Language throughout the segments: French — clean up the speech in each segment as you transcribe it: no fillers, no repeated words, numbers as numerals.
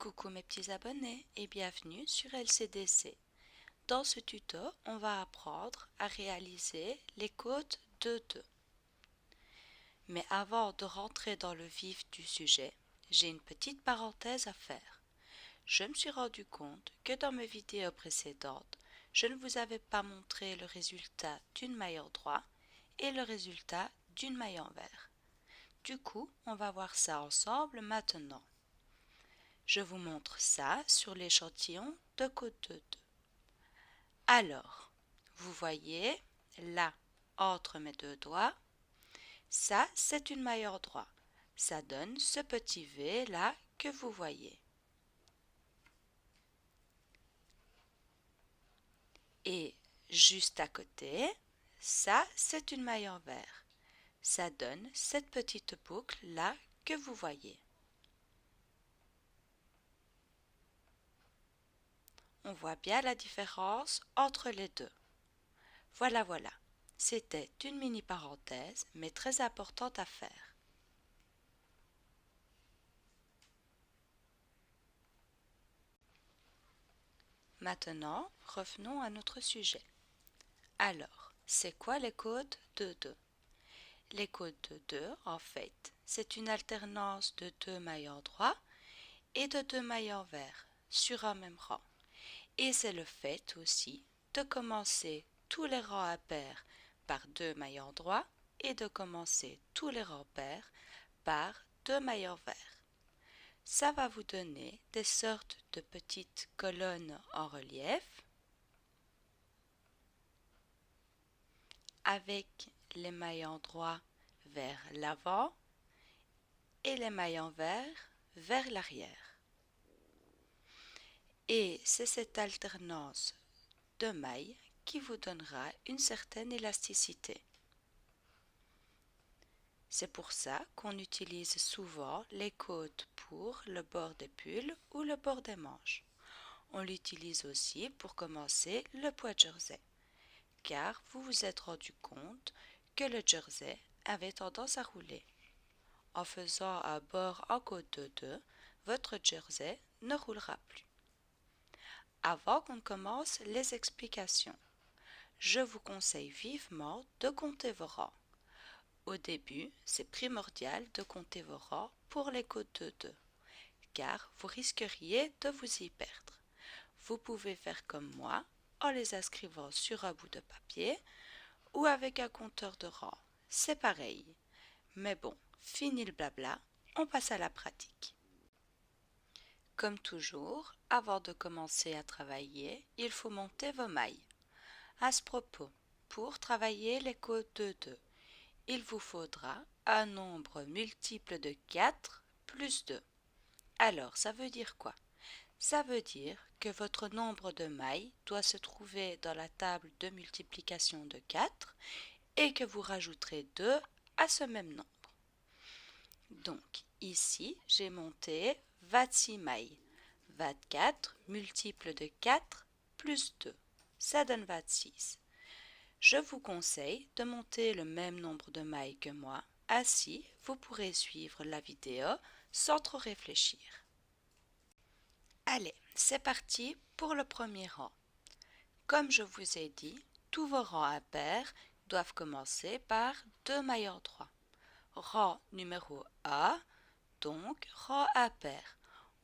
Coucou mes petits abonnés et bienvenue sur LCDC. Dans ce tuto, on va apprendre à réaliser les codes de 2. Mais avant de rentrer dans le vif du sujet, j'ai une petite parenthèse à faire. Je me suis rendu compte que dans mes vidéos précédentes, je ne vous avais pas montré le résultat d'une maille en droit et le résultat d'une maille envers. Du coup, on va voir ça ensemble maintenant. Je vous montre ça sur l'échantillon de code 2. Alors, vous voyez, là, entre mes deux doigts, ça c'est une maille en droit. Ça donne ce petit V là que vous voyez. Et juste à côté, ça c'est une maille envers. Ça donne cette petite boucle là que vous voyez. On voit bien la différence entre les deux. Voilà. C'était une mini parenthèse, mais très importante à faire. Maintenant, revenons à notre sujet. Alors, c'est quoi les codes de 2? Les codes de 2, en fait, c'est une alternance de 2 mailles en droit et de 2 mailles envers sur un même rang. Et c'est le fait aussi de commencer tous les rangs impairs par 2 mailles en droit et de commencer tous les rangs pairs par 2 mailles envers. Ça va vous donner des sortes de petites colonnes en relief avec les mailles en droit vers l'avant et les mailles envers vers l'arrière. Et c'est cette alternance de mailles qui vous donnera une certaine élasticité. C'est pour ça qu'on utilise souvent les côtes pour le bord des pulls ou le bord des manches. On l'utilise aussi pour commencer le poids jersey, car vous vous êtes rendu compte que le jersey avait tendance à rouler. En faisant un bord en côte de 2, votre jersey ne roulera plus. Avant qu'on commence les explications, je vous conseille vivement de compter vos rangs. Au début, c'est primordial de compter vos rangs pour les côtes de 2, car vous risqueriez de vous y perdre. Vous pouvez faire comme moi, en les inscrivant sur un bout de papier ou avec un compteur de rangs. C'est pareil. Mais bon, fini le blabla, on passe à la pratique. Comme toujours, avant de commencer à travailler, il faut monter vos mailles. À ce propos, pour travailler les côtes de 2, il vous faudra un nombre multiple de 4 plus 2. Alors, ça veut dire quoi? Ça veut dire que votre nombre de mailles doit se trouver dans la table de multiplication de 4 et que vous rajouterez 2 à ce même nombre. Donc, ici, j'ai monté 26 mailles. 24 multiple de 4 plus 2, ça donne 26. Je vous conseille de monter le même nombre de mailles que moi, ainsi vous pourrez suivre la vidéo sans trop réfléchir. Allez, c'est parti pour le premier rang. Comme je vous ai dit, tous vos rangs impairs doivent commencer par 2 mailles en droit. Rang numéro 1, donc rang impair.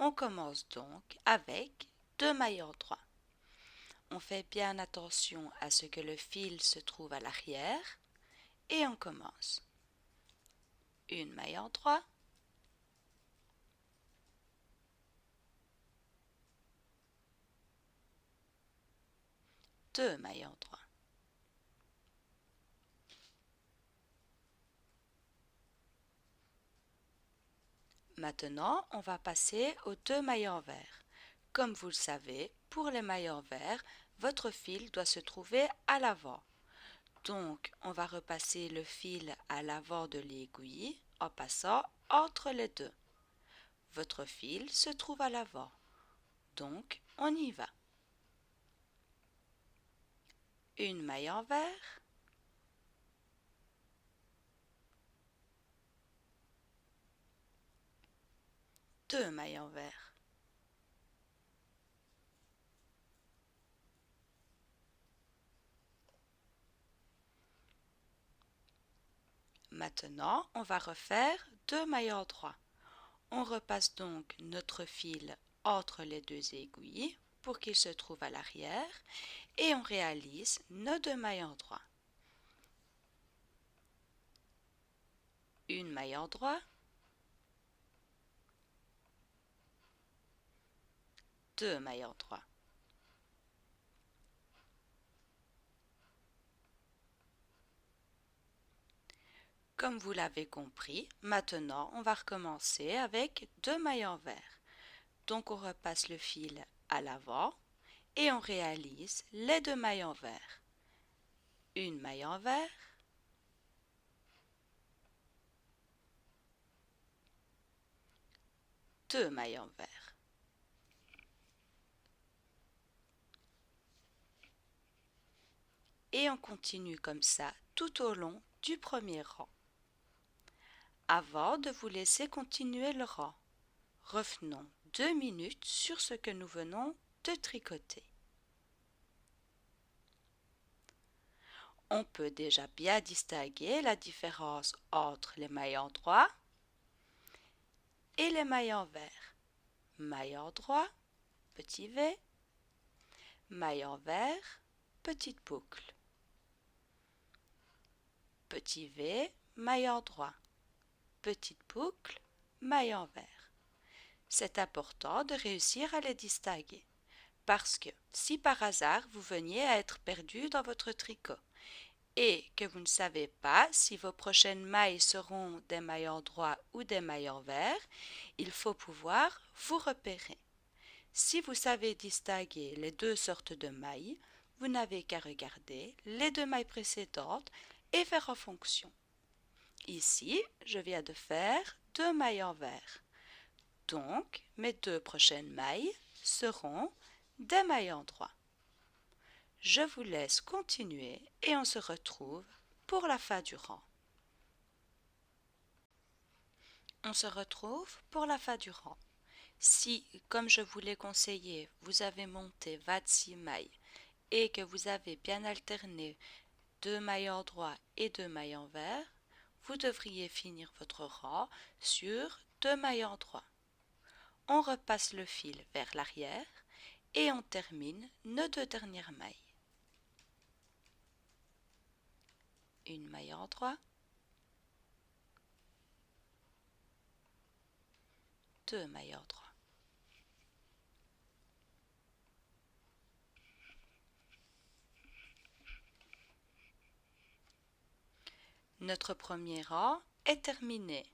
On commence donc avec 2 mailles en droit. On fait bien attention à ce que le fil se trouve à l'arrière et on commence. Une maille en droit, deux mailles en droit. Maintenant, on va passer aux 2 mailles envers. Comme vous le savez, pour les mailles envers, votre fil doit se trouver à l'avant. Donc, on va repasser le fil à l'avant de l'aiguille en passant entre les deux. Votre fil se trouve à l'avant. Donc, on y va. Une maille envers, deux mailles envers. Maintenant, on va refaire 2 mailles en droit. On repasse donc notre fil entre les deux aiguilles pour qu'il se trouve à l'arrière et on réalise nos 2 mailles en droit. Une maille en droit, 2 mailles en droit. Comme vous l'avez compris, maintenant on va recommencer avec 2 mailles envers. Donc on repasse le fil à l'avant et on réalise les 2 mailles envers. Une maille envers, 2 mailles envers. Et on continue comme ça tout au long du premier rang. Avant de vous laisser continuer le rang, revenons 2 minutes sur ce que nous venons de tricoter. On peut déjà bien distinguer la différence entre les mailles en droit et les mailles envers. Maille en droit, petit V, maille envers, petite boucle. Petit V, maille en droit, petite boucle, maille envers. C'est important de réussir à les distinguer parce que si par hasard vous veniez à être perdu dans votre tricot et que vous ne savez pas si vos prochaines mailles seront des mailles en droit ou des mailles envers, il faut pouvoir vous repérer. Si vous savez distinguer les deux sortes de mailles, vous n'avez qu'à regarder les 2 mailles précédentes et faire en fonction. Ici, je viens de faire 2 mailles envers. Donc, mes 2 prochaines mailles seront des mailles en droit. Je vous laisse continuer et on se retrouve pour la fin du rang. On se retrouve pour la fin du rang. Si, comme je vous l'ai conseillé, vous avez monté 26 mailles et que vous avez bien alterné 2 mailles en droit et 2 mailles envers, vous devriez finir votre rang sur 2 mailles en droit. On repasse le fil vers l'arrière et on termine nos 2 dernières mailles. Une maille en droit, 2 mailles en droit. Notre premier rang est terminé.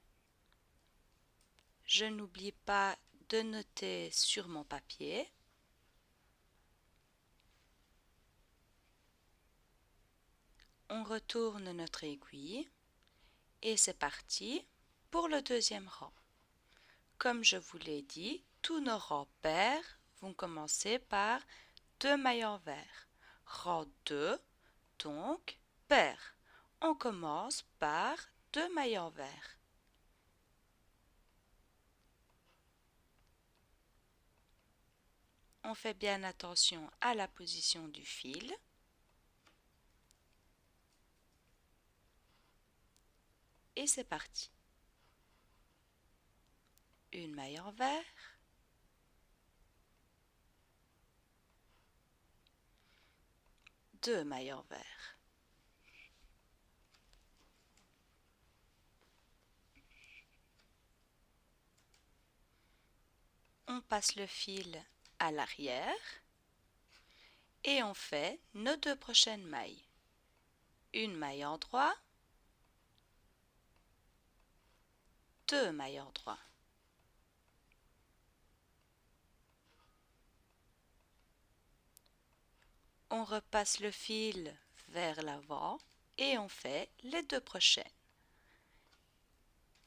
Je n'oublie pas de noter sur mon papier. On retourne notre aiguille et c'est parti pour le deuxième rang. Comme je vous l'ai dit, tous nos rangs pairs vont commencer par 2 mailles envers. Rang 2, donc pair. On commence par 2 mailles envers. On fait bien attention à la position du fil. Et c'est parti. Une maille envers, 2 mailles envers. On passe le fil à l'arrière et on fait nos 2 prochaines mailles. Une maille en droit, 2 mailles en droit. On repasse le fil vers l'avant et on fait les 2 prochaines.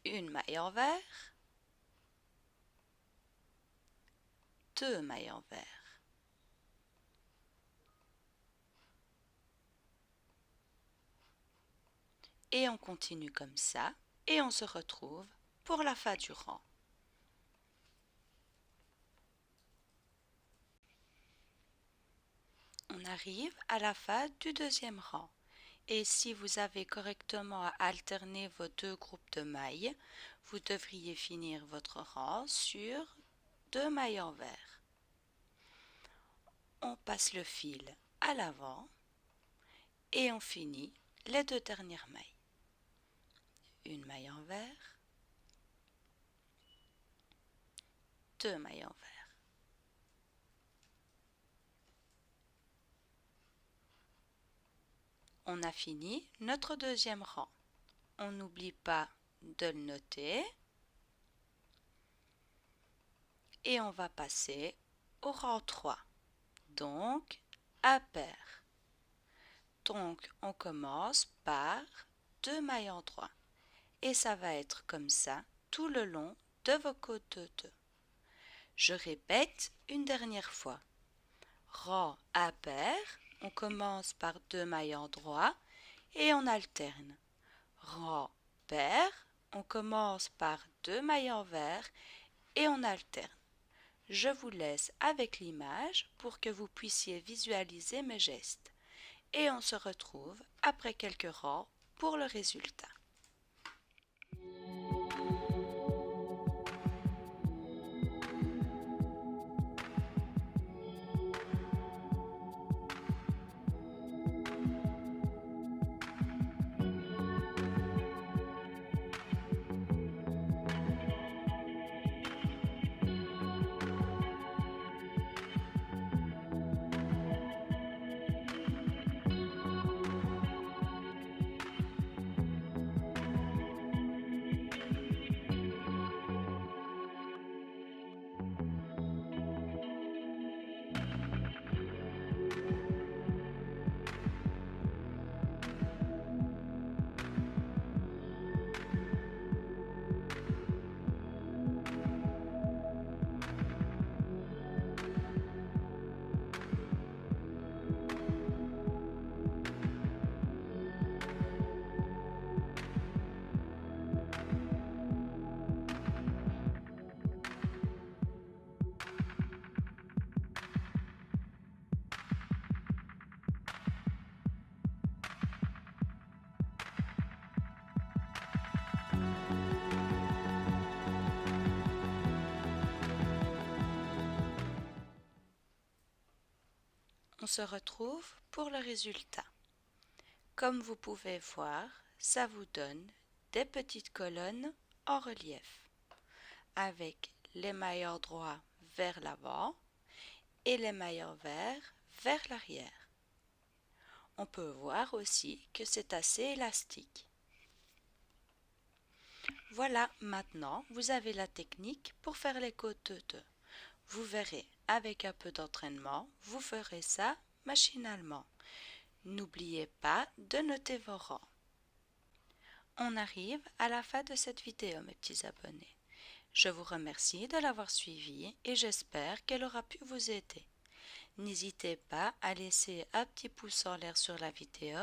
Une maille envers, 2 mailles envers. Et on continue comme ça et on se retrouve pour la fin du rang. On arrive à la fin du deuxième rang Et si vous avez correctement alterné vos deux groupes de mailles, vous devriez finir votre rang sur 2 mailles envers. On passe le fil à l'avant et on finit les 2 dernières mailles. Une maille envers, 2 mailles envers. On a fini notre deuxième rang. On n'oublie pas de le noter. Et on va passer au rang 3. Donc, à paire. Donc, on commence par 2 mailles en 3. Et ça va être comme ça tout le long de vos côtes de 2. Je répète une dernière fois. Rang à paire, on commence par 2 mailles en droit et on alterne. Rang paire, on commence par 2 mailles envers et on alterne. Je vous laisse avec l'image pour que vous puissiez visualiser mes gestes. Et on se retrouve après quelques rangs pour le résultat. On se retrouve pour le résultat. Comme vous pouvez voir, ça vous donne des petites colonnes en relief, avec les mailles en droit vers l'avant et les mailles envers vers l'arrière. On peut voir aussi que c'est assez élastique. Voilà, maintenant vous avez la technique pour faire les côtes de 2. Vous verrez, avec un peu d'entraînement, vous ferez ça machinalement. N'oubliez pas de noter vos rangs. On arrive à la fin de cette vidéo, mes petits abonnés. Je vous remercie de l'avoir suivie et j'espère qu'elle aura pu vous aider. N'hésitez pas à laisser un petit pouce en l'air sur la vidéo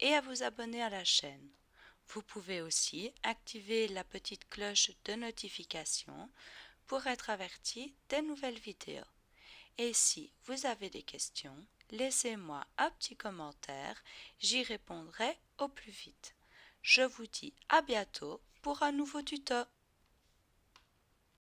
et à vous abonner à la chaîne. Vous pouvez aussi activer la petite cloche de notification pour être averti des nouvelles vidéos. Et si vous avez des questions, laissez-moi un petit commentaire, j'y répondrai au plus vite. Je vous dis à bientôt pour un nouveau tuto.